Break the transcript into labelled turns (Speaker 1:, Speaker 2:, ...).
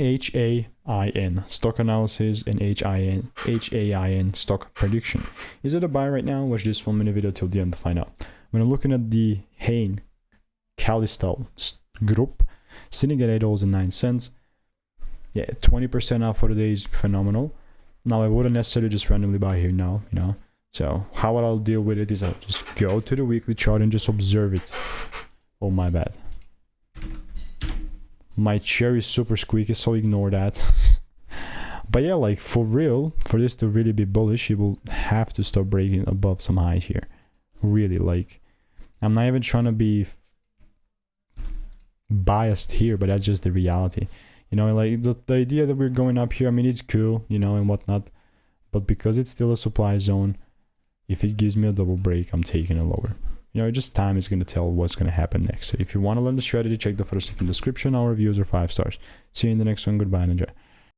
Speaker 1: HAIN stock analysis and HAIN stock prediction. Is it a buy right now? Watch this 1 minute video till the end to find out. When I'm looking at the HAIN Celestial Group, sitting at $8.09. Yeah, 20% off for the day is phenomenal. Now I wouldn't necessarily just randomly buy here now, you know. So how I'll deal with it is I'll just go to the weekly chart and just observe it. Oh, my bad. My chair is super squeaky, so ignore that. But yeah, like for real, for this to really be bullish, it will have to start breaking above some highs here. Really, like, I'm not even trying to be biased here, but that's just the reality. You know, like the idea that we're going up here, I mean, it's cool, you know, and whatnot. But because it's still a supply zone, if it gives me a double break, I'm taking it lower. You know, just time is going to tell what's going to happen next. So if you want to learn the strategy, check the first link in the description. Our reviews are 5 stars. See you in the next one. Goodbye and enjoy.